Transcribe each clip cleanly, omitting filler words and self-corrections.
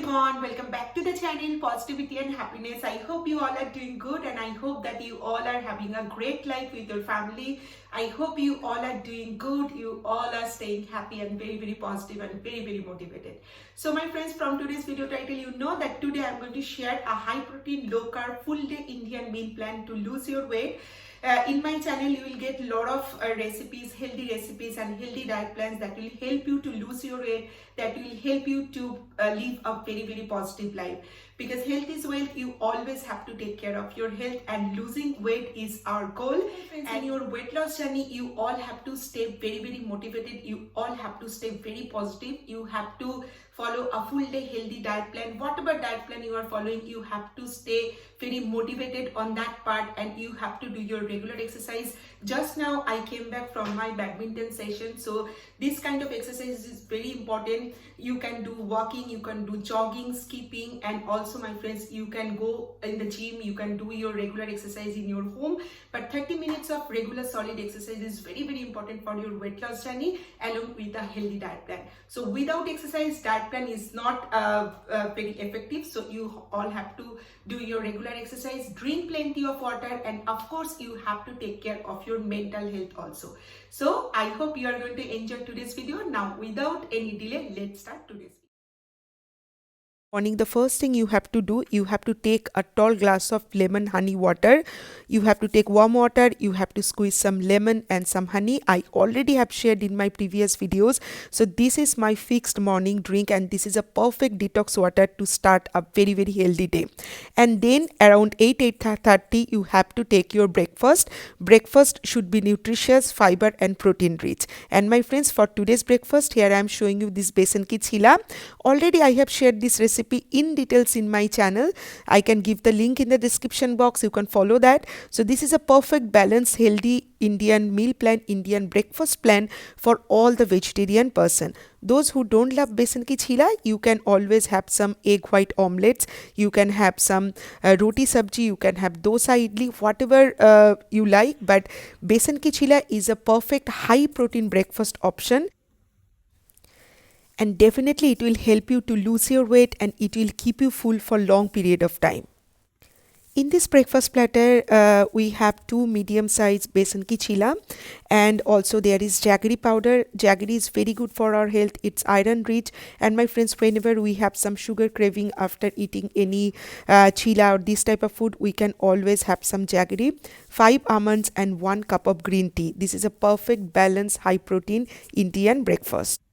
everyone, welcome back to the channel Positivity and Happiness. I hope you all are doing good and I hope that you all are having a great life with your family. I hope you all are doing good, you all are staying happy and very positive and very motivated. So my friends, from today's video title, you know that today I'm going to share a high protein, low carb, full day Indian meal plan to lose your weight. In my channel you will get a lot of recipes, healthy recipes and healthy diet plans that will help you to lose your weight, that will help you to live a very positive life, because health is wealth. You always have to take care of your health and losing weight is our goal. And in your weight loss journey you all have to stay very motivated, you all have to stay very positive, you have to follow a full day healthy diet plan. Whatever diet plan you are following, you have to stay very motivated on that part and you have to do your regular exercise. Just now I came back from my badminton session, so this kind of exercise is very important. You can do walking, you can do jogging, skipping, and also my friends, you can go in the gym, you can do your regular exercise in your home, but 30 minutes of regular solid exercise is very important for your weight loss journey along with a healthy diet plan. So without exercise, diet plan is not very effective. So you all have to do your regular exercise, drink plenty of water, and of course you have to take care of your mental health also. So I hope you are going to enjoy today's video. Now without any delay, let's start today's video. Morning, the first thing you have to do, you have to take a tall glass of lemon honey water. You have to take warm water, you have to squeeze some lemon and some honey. I already have shared in my previous videos. So this is my fixed morning drink and this is a perfect detox water to start a very healthy day. And then around 8:30 you have to take your breakfast. Breakfast should be nutritious, fiber and protein rich. And my friends, for today's breakfast, here I am showing you this besan ki chila. Already I have shared this recipe in details in my channel. I can give the link in the description box, you can follow that. So this is a perfect balanced healthy Indian meal plan, Indian breakfast plan for all the vegetarian person. Those who don't love besan ki chila, you can always have some egg white omelets, you can have some roti sabji, you can have dosa idli, whatever you like, but besan ki chila is a perfect high protein breakfast option. And definitely it will help you to lose your weight and it will keep you full for long period of time. In this breakfast platter, we have two medium-sized besan ki chila, and also there is jaggery powder. Jaggery is very good for our health. It's iron rich. And my friends, whenever we have some sugar craving after eating any chila or this type of food, we can always have some jaggery. 5 almonds and 1 cup of green tea. This is a perfect balanced high protein Indian breakfast.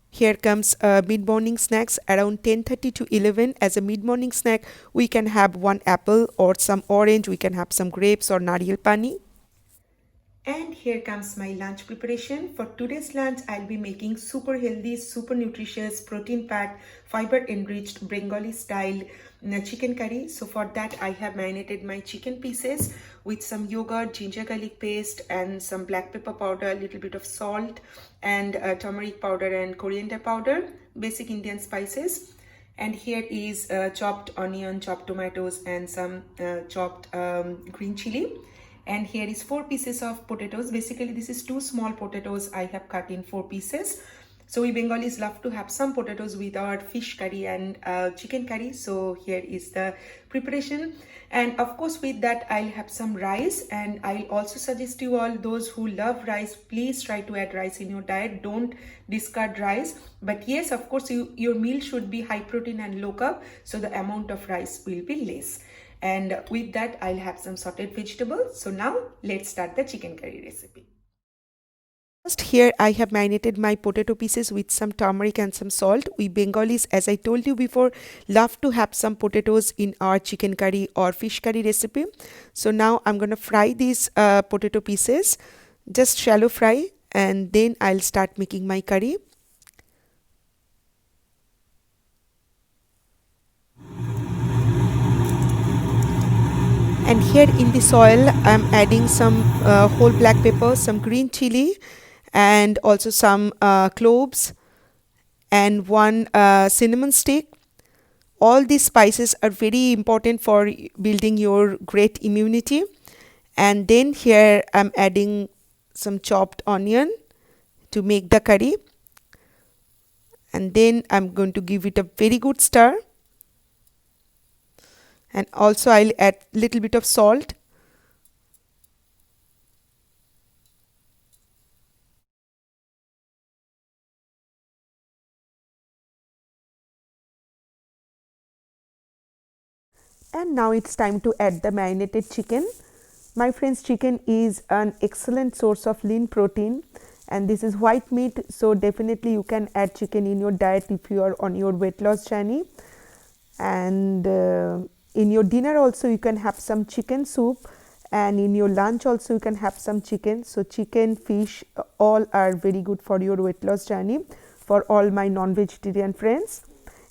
Here comes mid-morning snacks around 10:30 to 11. As a mid-morning snack, we can have 1 apple or some orange. We can have some grapes or nariyal pani. And here comes my lunch preparation. For today's lunch, I'll be making super healthy, super nutritious, protein-packed, fiber-enriched Bengali style chicken curry. So for that, I have marinated my chicken pieces with some yogurt, ginger garlic paste, and some black pepper powder, a little bit of salt, and turmeric powder and coriander powder, basic Indian spices. And here is chopped onion, chopped tomatoes, and some chopped green chili. And here is 4 pieces of potatoes. Basically this is 2 small potatoes I have cut in 4 pieces. So we Bengalis love to have some potatoes with our fish curry and chicken curry. So here is the preparation. And of course with that I'll have some rice, and I'll also suggest you all, those who love rice, please try to add rice in your diet. Don't discard rice. But yes, of course your meal should be high protein and low carb, so the amount of rice will be less. And with that I'll have some sauteed vegetables. So now let's start the chicken curry recipe. First, here I have marinated my potato pieces with some turmeric and some salt. We Bengalis, as I told you before, love to have some potatoes in our chicken curry or fish curry recipe. So now I'm going to fry these potato pieces, just shallow fry, and then I'll start making my curry. And here in the soil, I'm adding some whole black pepper, some green chili, and also some cloves and 1 cinnamon stick. All these spices are very important for building your great immunity. And then here I'm adding some chopped onion to make the curry. and then I'm going to give it a very good stir, and also I'll add little bit of salt. And now it's time to add the marinated chicken. My friends, chicken is an excellent source of lean protein, and this is white meat, so definitely you can add chicken in your diet if you are on your weight loss journey. And in your dinner also you can have some chicken soup, and in your lunch also you can have some chicken. So chicken, fish, all are very good for your weight loss journey for all my non-vegetarian friends.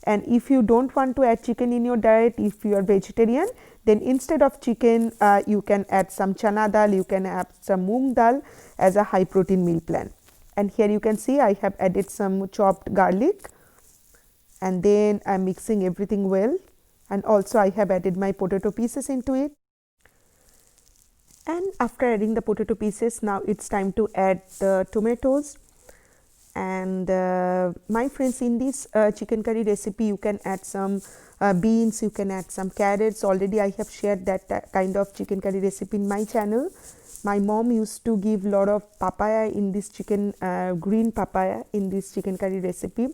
And if you don't want to add chicken in your diet, if you are vegetarian, then instead of chicken you can add some chana dal, you can add some moong dal as a high protein meal plan. And here you can see I have added some chopped garlic, and then I'm mixing everything well, and also I have added my potato pieces into it. And after adding the potato pieces, now it's time to add the tomatoes. And my friends, in this chicken curry recipe you can add some beans, you can add some carrots. Already I have shared that kind of chicken curry recipe in my channel. My mom used to give lot of papaya in this chicken, green papaya in this chicken curry recipe.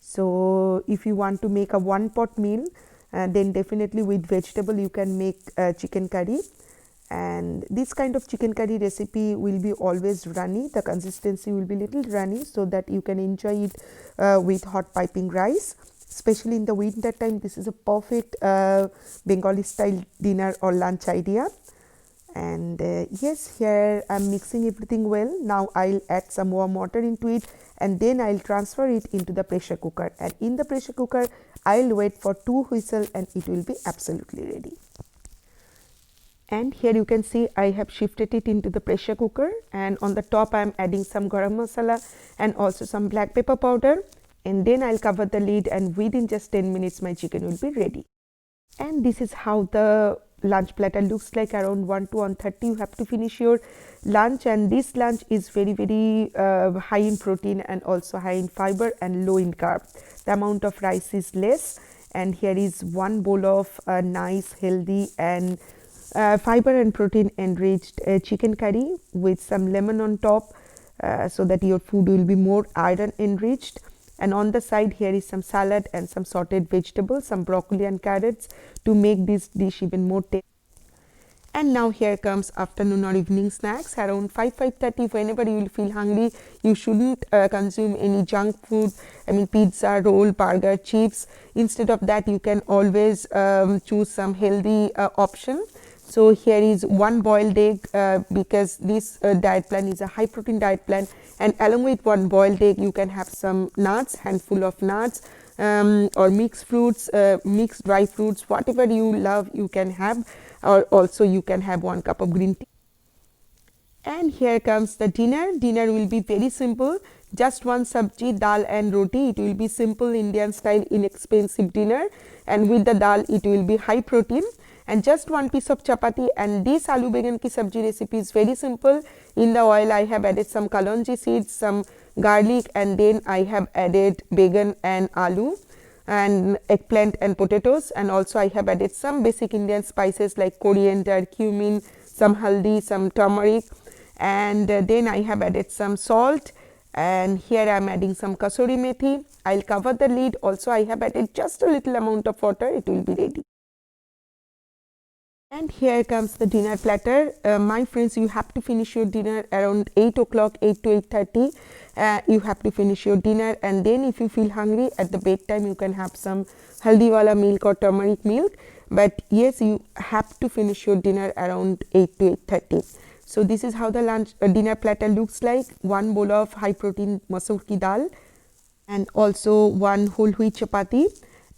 So if you want to make a one pot meal, then definitely with vegetable you can make chicken curry. And this kind of chicken curry recipe will be always runny, the consistency will be little runny, so that you can enjoy it with hot piping rice. Especially in the winter time, this is a perfect Bengali style dinner or lunch idea. And yes, here I'm mixing everything well. Now I'll add some warm water into it, and then I'll transfer it into the pressure cooker. And in the pressure cooker I'll wait for 2 whistles and it will be absolutely ready. And here you can see I have shifted it into the pressure cooker, and on the top I am adding some garam masala and also some black pepper powder, and then I'll cover the lid, and within just 10 minutes my chicken will be ready. And this is how the lunch platter looks like. Around 1 to 1:30 you have to finish your lunch, and this lunch is very high in protein and also high in fiber and low in carb. The amount of rice is less, and here is one bowl of nice, healthy and fiber and protein enriched chicken curry with some lemon on top, so that your food will be more iron enriched. And on the side here is some salad and some sauteed vegetables, some broccoli and carrots to make this dish even more tasty. And now here comes afternoon or evening snacks. Around 5:30, whenever you will feel hungry, you shouldn't consume any junk food, I mean pizza, roll, burger, chips. Instead of that you can always choose some healthy option. So here is one boiled egg, because this diet plan is a high protein diet plan, and along with one boiled egg you can have some nuts, handful of nuts, or mixed fruits, mixed dry fruits, whatever you love you can have, or also you can have 1 cup of green tea. And here comes the dinner. Dinner will be very simple, just one sabji, dal and roti. It will be simple Indian style inexpensive dinner, and with the dal it will be high protein, and just one piece of chapati. And this aloo began ki sabji recipe is very simple. In the oil I have added some kalonji seeds, some garlic, and then I have added began and aloo and eggplant and potatoes, and also I have added some basic Indian spices like coriander, cumin, some haldi, some turmeric, and then I have added some salt, and here I am adding some kasuri methi. I'll cover the lid. Also I have added just a little amount of water. It will be ready. And here comes the dinner platter. My friends, you have to finish your dinner around 8 o'clock, 8 to 8:30. You have to finish your dinner, and then if you feel hungry at the bedtime you can have some haldiwala milk or turmeric milk. But yes, you have to finish your dinner around 8 to 8:30. So this is how the lunch dinner platter looks like. One bowl of high protein masoor ki dal, and also one whole wheat chapati.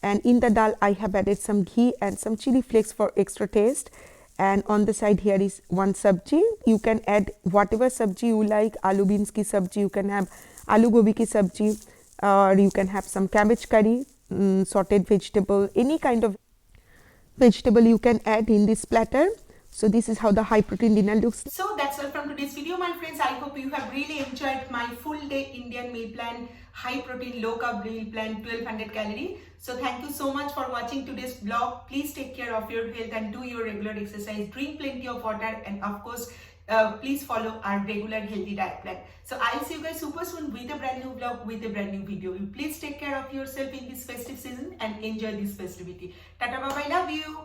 And in the dal I have added some ghee and some chili flakes for extra taste. And on the side here is one sabji. You can add whatever sabji you like. Aloo beans ki sabji, you can have aloo gobi ki sabji, or you can have some cabbage curry, sauteed vegetable, any kind of vegetable you can add in this platter. So this is how the high protein dinner looks. So that's all from today's video, my friends. I hope you have really enjoyed my full day Indian meal plan, high protein, low carb meal plan, 1200 calorie. So thank you so much for watching today's vlog. Please take care of your health and do your regular exercise. Drink plenty of water, and of course, please follow our regular healthy diet plan. So I'll see you guys super soon with a brand new vlog, with a brand new video. You please take care of yourself in this festive season and enjoy this festivity. Tata, bye bye, love you.